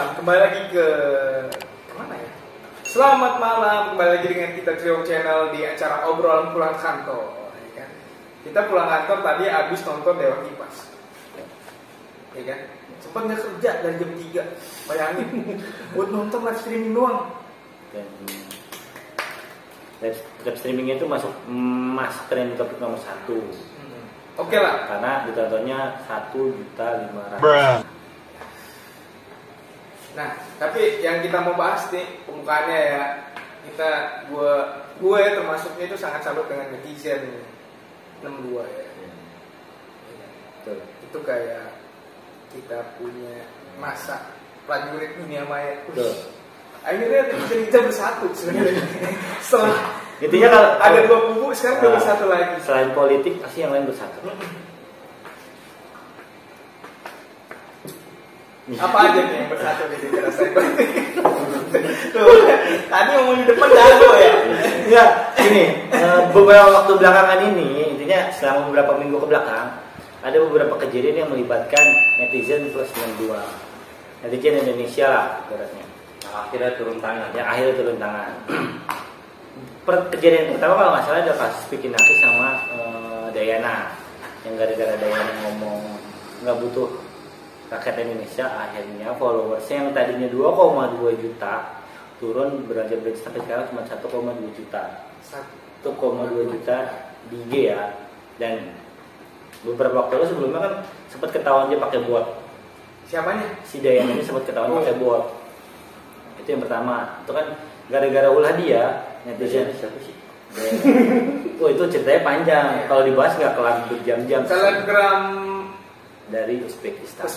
malam, kembali lagi ke kemana ya? Selamat malam, kembali lagi dengan kita Trio Channel di acara obrolan pulang kantor. Ya kan? Kita pulang kantor tadi abis nonton Dewa Kipas, ya kan? Sempat nggak kerja dari jam 3, bayangin, buat nonton live streaming doang. Live streaming itu masuk trending topik nomor 1. Oke lah. Karena ditontonnya 1.500.000. Nah, tapi yang kita mau bahas nih pembukaannya ya, gue termasuknya itu sangat salut dengan netizen 62 ya. Betul. Itu kayak kita punya masa prajurit dunia maya. Akhirnya netizen kita bersatu sebenarnya. Setelah intinya kalau ada 2 kubu sekarang udah bersatu lagi. Selain politik pasti yang lain bersatu. Apa aja nih yang bersatu di negara saya? Tadi ngomong di depan jago ya. Ya, ini beberapa waktu belakangan ini, intinya selama beberapa minggu ke belakang, ada beberapa kejadian yang melibatkan netizen plus 92. Netizen Indonesia lah, ibaratnya. Akhirnya turun tangan. Ya, akhirnya turun tangan. Kejadian pertama kalau nggak salah ada kasus bikin nakis sama Dayana, yang gara-gara Dayana ngomong nggak butuh rakyat Indonesia, akhirnya followersnya yang tadinya 2,2 juta turun beranjak sampai sekarang cuma 1,2 juta. 1,2 juta di IG ya. Dan beberapa waktu lalu sebelumnya kan sempat ketahuan dia pakai bot. Siapanya? Si Dayana ini sempat ketahuan pakai bot. Itu yang pertama. Itu kan gara-gara ulah dia netizen siapa sih? Oh, itu ceritanya panjang. Kalau dibahas nggak kelar berjam-jam. Selebgram dari Uzbekistan.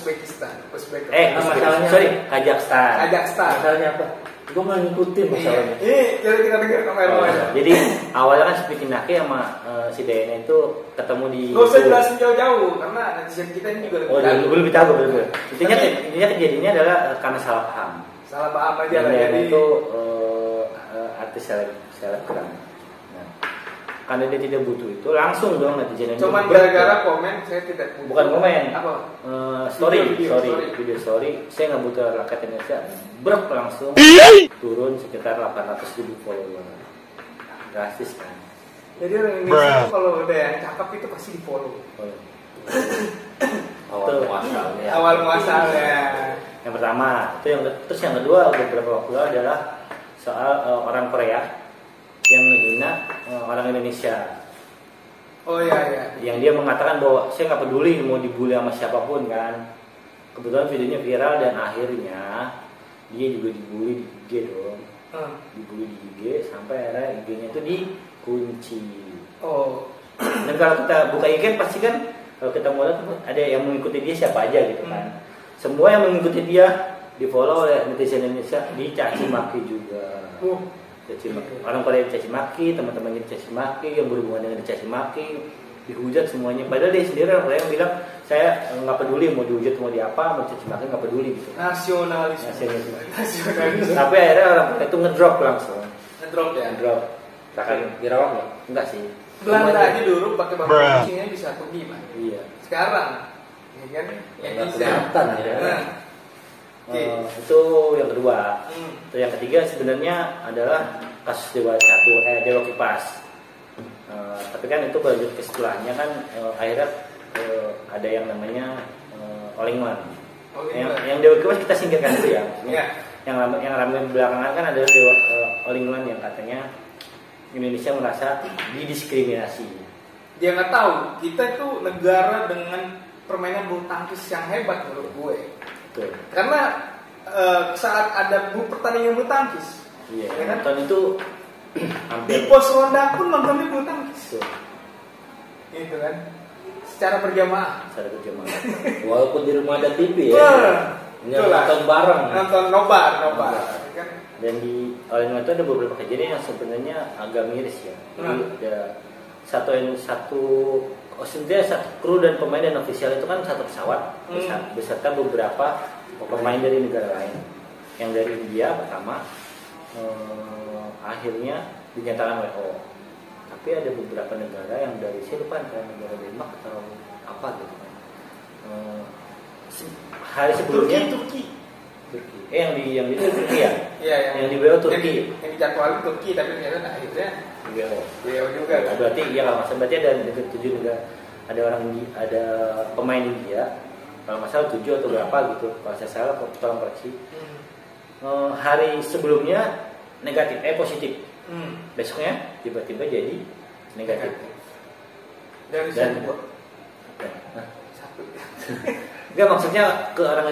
Masalahnya sorry, Kazakhstan. Masalahnya apa? Gue nggak ngikutin masalahnya. Ini jadi kita dengar kamera. Jadi awalnya kan Speaking Naki sama si Dayana itu ketemu di. Gak usah jelasin jauh-jauh karena netizen kita ini juga lebih tahu. Intinya kejadiannya adalah karena salah paham. Salah paham aja lah. Dayana itu artis selebgram. Karena dia tidak butuh itu, langsung dong netizen yang cuman gara-gara komen saya tidak butuh. Bukan komen. Apa? Video story. Saya nggak butuh rakyat Indonesia. Langsung turun sekitar 800.000 follower. Drastis kan. Jadi orang Indonesia itu kalau udah yang cakep itu pasti di follow. Awal muasalnya. Yang pertama, terus yang kedua beberapa waktu lalu adalah soal orang Korea yang menghina orang Indonesia. Oh iya. Yang dia mengatakan bahwa saya nggak peduli mau dibully sama siapapun kan. Kebetulan videonya viral dan akhirnya dia juga dibully di IG dong. Dibully di IG sampai akhirnya IG-nya itu dikunci. Oh. Dan kalau kita buka IG pasti kan kalau kita mau lihat ada yang mengikuti dia siapa aja gitu kan. Semua yang mengikuti dia di follow oleh netizen Indonesia, dicaci maki juga. Orang Korea dicaci maki, teman-temannya dicaci maki, yang berhubungan dengan dicaci maki, dihujat semuanya. Padahal dia sendiri orang Korea yang bilang saya nggak peduli mau dihujat mau di apa, mau dicaci maki nggak peduli gitu. Nasionalisme. Tapi akhirnya orang Korea itu ngedrop langsung. Ngedrop. Bahkan dirawat nggak? Enggak sih. Belanda aja dulu pakai bambu kucingnya bisa pergi man. Iya. Sekarang, ya kan? Yang kelihatan ya. Itu yang kedua. Itu yang ketiga sebenarnya adalah kasus Dewa Kipas. Tapi kan itu berlanjut ke setelahnya kan akhirnya ada yang namanya All in One. Yang Dewa Kipas kita singkirkan dulu ya. Yang ramai belakangan kan adalah Dewa All in One yang katanya Indonesia merasa didiskriminasi. Dia nggak tahu kita itu negara dengan permainan bulu tangkis yang hebat menurut gue. Betul. Karena saat ada pertandingan bulu tangkis, iya, ya kan? nonton itu di pos ronda pun nontonnya bulu tangkis, gitu kan? Secara berjamaah. Walaupun di rumah ada TV ya. Nonton bareng. Nonton nobar. Kan? Dan di All-in-One itu ada beberapa kejadian yang sebenarnya agak miris ya. Jadi ada satu kru dan pemain dan ofisial itu kan satu pesawat beserta beberapa pemain dari negara lain. Yang dari India pertama akhirnya dinyatakan WHO. Tapi ada beberapa negara yang dari saya lupa negara Denmark atau apa gitu kan. Hari sebelumnya Turki. Yang di Turki ya? Iya, yang di BO Turki. Yang dijadwalin Turki tapi ternyata akhirnya BO juga. Ya, berarti ya kalau masalah berarti ada 7 negara, ada pemain India. Kalau masalah 7 atau berapa gitu. Kalau saya salah tolong koreksi. Hari sebelumnya negatif, positif. Besoknya tiba-tiba jadi negatif. Dari satu. Satu. Enggak, maksudnya ke orang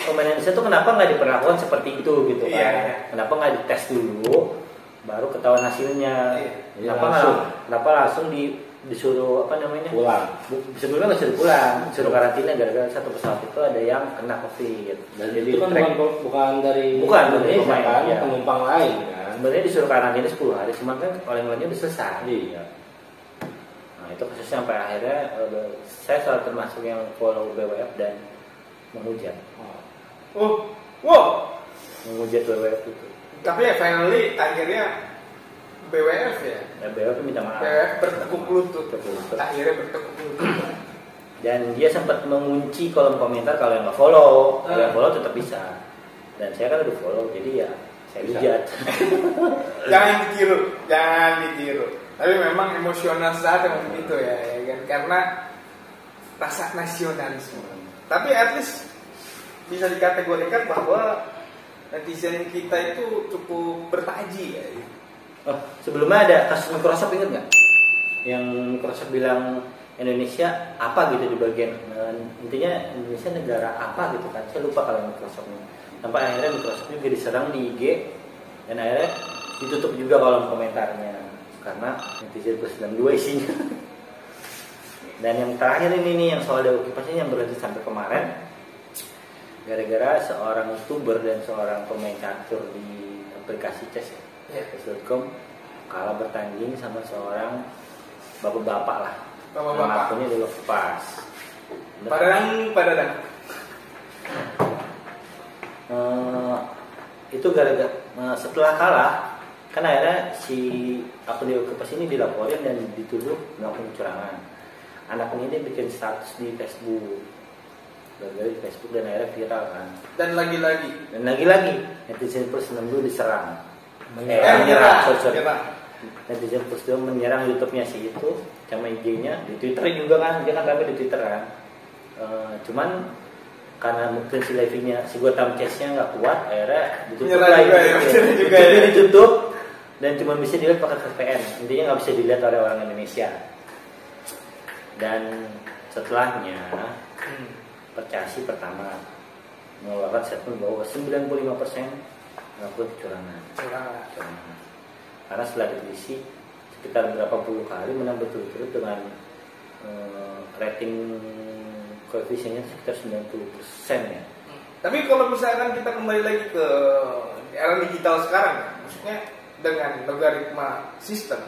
pemain Indonesia tuh kenapa nggak diperlakukan seperti itu gitu kan? Iya. Kenapa nggak dites dulu, baru ketahuan hasilnya? Iya. Kenapa langsung disuruh apa namanya? Pulang. Sebelumnya nggak suruh pulang, suruh karantina gara-gara satu pesawat itu ada yang kena COVID. Dan jadi itu kan bukan dari Indonesia kan, ya. penumpang lain kan. Sebenarnya disuruh karantina 10 hari, cuma kan oleh-olehnya udah selesai. Iya. Nah itu kasusnya sampai akhirnya saya salah termasuk yang follow BWF dan menghujat. Menghujat BWF itu. Tapi ya finally akhirnya BWF ya. BWF minta maaf. BWF bertekuk lutut. Akhirnya bertekuk lutut. Dan dia sempat mengunci kolom komentar kalau yang nggak follow, kalau yang follow tetap bisa. Dan saya kan udah follow, jadi ya saya hujat. Jangan ditiru. Tapi memang emosional saat yang begitu ya kan? Karena rasa nasionalisme. Tapi at least bisa dikategorikan bahwa netizen kita itu cukup bertaji ya. Sebelumnya ada kasus Microsoft, ingat nggak? Yang Microsoft bilang Indonesia apa gitu di bagian intinya Indonesia negara apa gitu kan? Saya lupa kalau Microsoftnya. Sampai akhirnya Microsoft juga diserang di IG dan akhirnya ditutup juga kolom komentarnya karena netizen plus 62 isinya. Dan yang terakhir ini nih yang soal dewa kipasnya yang berlanjut sampai kemarin. Gara-gara seorang YouTuber dan seorang pemain catur di aplikasi chess chess.com kalah bertanding sama seorang bapak-bapak lah. Bapak-bapak. Akunnya Dewa Kipas. Padahal. Itu gara-gara setelah kalah kan akhirnya si akun Dewa Kipas ini dilaporin dan dituduh melakukan kecurangan. Anaknya dia bikin status di Facebook. Gara-gara di Facebook dan akhirnya viral kan. Dan lagi-lagi netizen plus 62 diserang. Menyerang. Netizen plus 62 menyerang YouTube-nya si itu sama IG-nya, di Twitter juga kan, dia kan rame di Twitter kan. Cuman karena mungkin si live-nya si Gotham Chess-nya nggak kuat, akhirnya ditutup lagi. Ditutup dan cuma bisa dilihat pakai VPN. Intinya nggak bisa dilihat oleh orang Indonesia. Dan setelahnya Percasi pertama mengeluarkan statement bahwa 95% melakukan kecurangan. Karena setelah diteliti sekitar berapa puluh kali menang berturut-turut dengan rating koefisiennya sekitar 90% ya. Tapi kalau misalkan kita kembali lagi ke era digital sekarang, maksudnya dengan logaritma sistem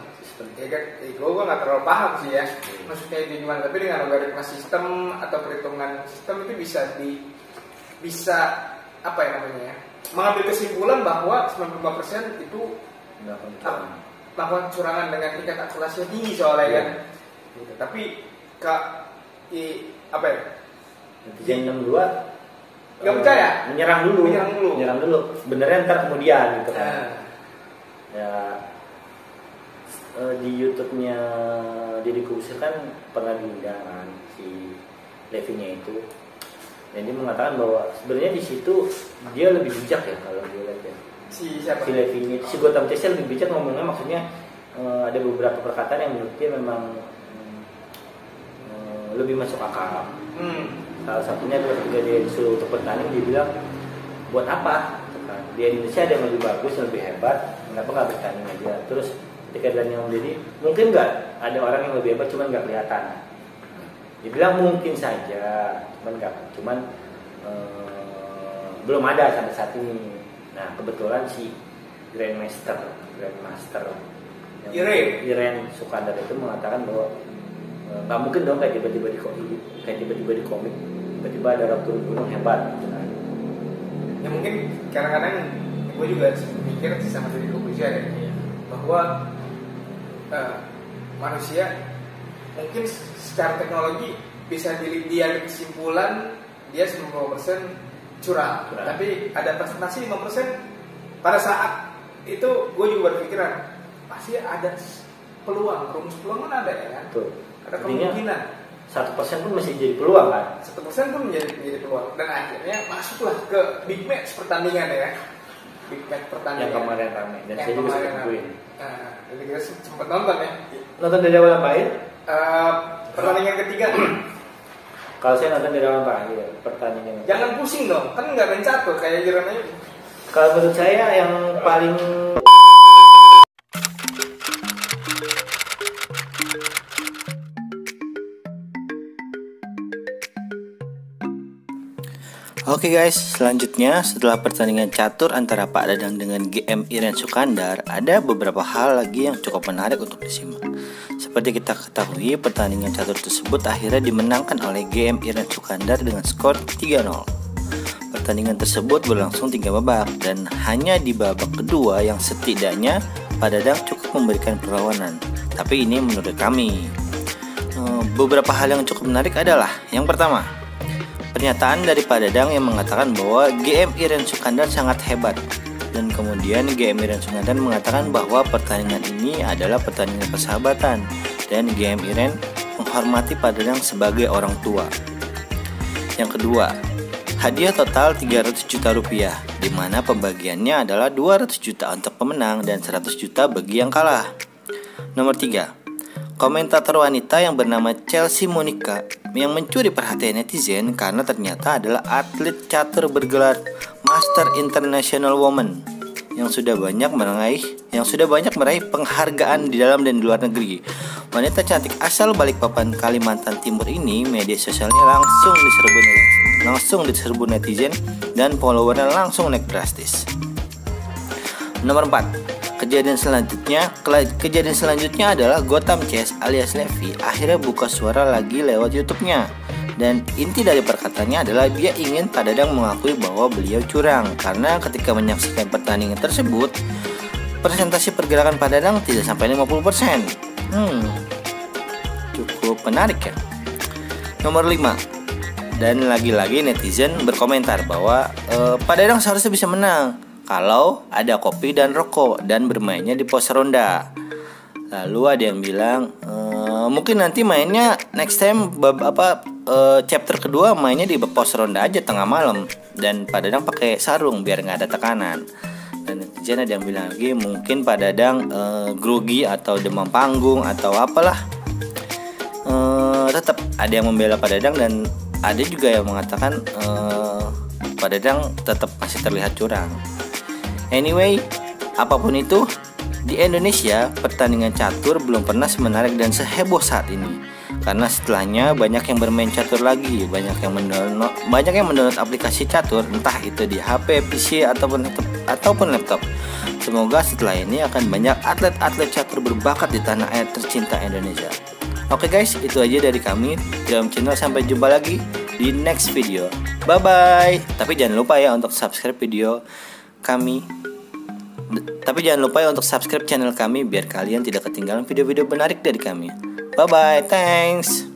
ya kan, gue nggak terlalu paham sih ya maksudnya itu gimana, tapi dengan logaritma sistem atau perhitungan sistem itu bisa apa ya namanya ya, mengambil kesimpulan bahwa 95% itu melakukan kecurangan dengan tingkat akurasi tinggi soalnya kan. Tapi apa ya, netizen 62 nggak percaya, menyerang dulu sebenarnya ntar kemudian gitu kan. Ya di YouTube-nya Deddy Corbuzier kan pernah diundang kan si Levi-nya itu, dan dia mengatakan bahwa sebenarnya di situ dia lebih bijak ya kalau dia lihat ya. Si Levi-nya, si Gotham Chess lebih bijak ngomongnya, maksudnya ada beberapa perkataan yang menurut dia memang lebih masuk akal. Salah satunya adalah ketika dia disuruh untuk bertanding, dia bilang buat apa? Di Indonesia ada yang lebih bagus, yang lebih hebat, kenapa nggak bertanding aja? Terus ketika dia ngomong jadi mungkin nggak ada orang yang lebih hebat, cuman nggak kelihatan. Dia bilang mungkin saja, cuman belum ada sampai saat ini. Nah kebetulan si Grandmaster Iren Sukandar itu mengatakan bahwa nggak mungkin dong kayak tiba-tiba di komik tiba-tiba ada orang turun gunung hebat gitu kan. Ya mungkin kadang-kadang gue juga mikir sama Deddy Corbuzier ya, bahwa manusia mungkin secara teknologi bisa dia kesimpulan dia 90% curang. Tapi ada presentasi 5%, pada saat itu gue juga berpikiran pasti ada peluang, rumus peluang kan ada ya kan? Betul. Ada kemungkinan 1% pun masih jadi peluang kan? 1% pun menjadi peluang, dan akhirnya masuklah ke big match pertandingan ya. Big match pertandingan Yang kemarin ramai dan yang saya juga kemarin sempat nungguin. Nah, jadi kita sempat nonton ya. Nonton dari awal sampai akhir? Pertandingan ketiga. Kalau saya nonton dari awal sampai akhir pertandingan. Jangan pusing dong, kan nggak main catur kayak jalan aja. Kalau menurut saya yang paling Oke guys, selanjutnya setelah pertandingan catur antara Pak Dadang dengan GM Iren Sukandar, ada beberapa hal lagi yang cukup menarik untuk disimak. Seperti kita ketahui, pertandingan catur tersebut akhirnya dimenangkan oleh GM Iren Sukandar dengan skor 3-0. Pertandingan tersebut berlangsung 3 babak, dan hanya di babak kedua yang setidaknya Pak Dadang cukup memberikan perlawanan. Tapi ini menurut kami. Beberapa hal yang cukup menarik adalah yang pertama, pernyataan dari Pak Dadang yang mengatakan bahwa GM Iren Sukandar sangat hebat. Dan kemudian GM Iren Sukandar mengatakan bahwa pertandingan ini adalah pertandingan persahabatan, dan GM Iren menghormati Pak Dadang sebagai orang tua. Yang kedua, hadiah total 300 juta rupiah, di mana pembagiannya adalah 200 juta untuk pemenang dan 100 juta bagi yang kalah. Nomor 3, komentator wanita yang bernama Chelsea Monica yang mencuri perhatian netizen karena ternyata adalah atlet catur bergelar Master International Woman yang sudah banyak meraih penghargaan di dalam dan di luar negeri. Wanita cantik asal Balikpapan, Kalimantan Timur ini, media sosialnya langsung diserbu netizen dan followernya langsung naik drastis. Nomor 4, kejadian selanjutnya adalah Gotham Chess alias Levi akhirnya buka suara lagi lewat YouTube-nya. Dan inti dari perkataannya adalah dia ingin Pak Dadang mengakui bahwa beliau curang, karena ketika menyaksikan pertandingan tersebut, presentasi pergerakan Pak Dadang tidak sampai 50%. Cukup menarik ya. Nomor 5, dan lagi-lagi netizen berkomentar bahwa Pak Dadang seharusnya bisa menang kalau ada kopi dan rokok dan bermainnya di pos ronda. Lalu ada yang bilang mungkin nanti mainnya next time chapter kedua mainnya di pos ronda aja tengah malam, dan Pak Dadang pakai sarung biar nggak ada tekanan. Dan netizen ada yang bilang lagi mungkin Pak Dadang grogi atau demam panggung atau apalah. Tetap ada yang membela Pak Dadang dan ada juga yang mengatakan Pak Dadang tetap masih terlihat curang. Anyway, apapun itu, di Indonesia pertandingan catur belum pernah semenarik dan seheboh saat ini. Karena setelahnya banyak yang bermain catur lagi, banyak yang mendownload aplikasi catur, entah itu di HP, PC ataupun laptop. Semoga setelah ini akan banyak atlet-atlet catur berbakat di tanah air tercinta Indonesia. Oke guys, itu aja dari kami dalam channel. Sampai jumpa lagi di next video. Bye bye. Tapi jangan lupa ya untuk subscribe channel kami biar kalian tidak ketinggalan video-video menarik dari kami. Bye bye, thanks.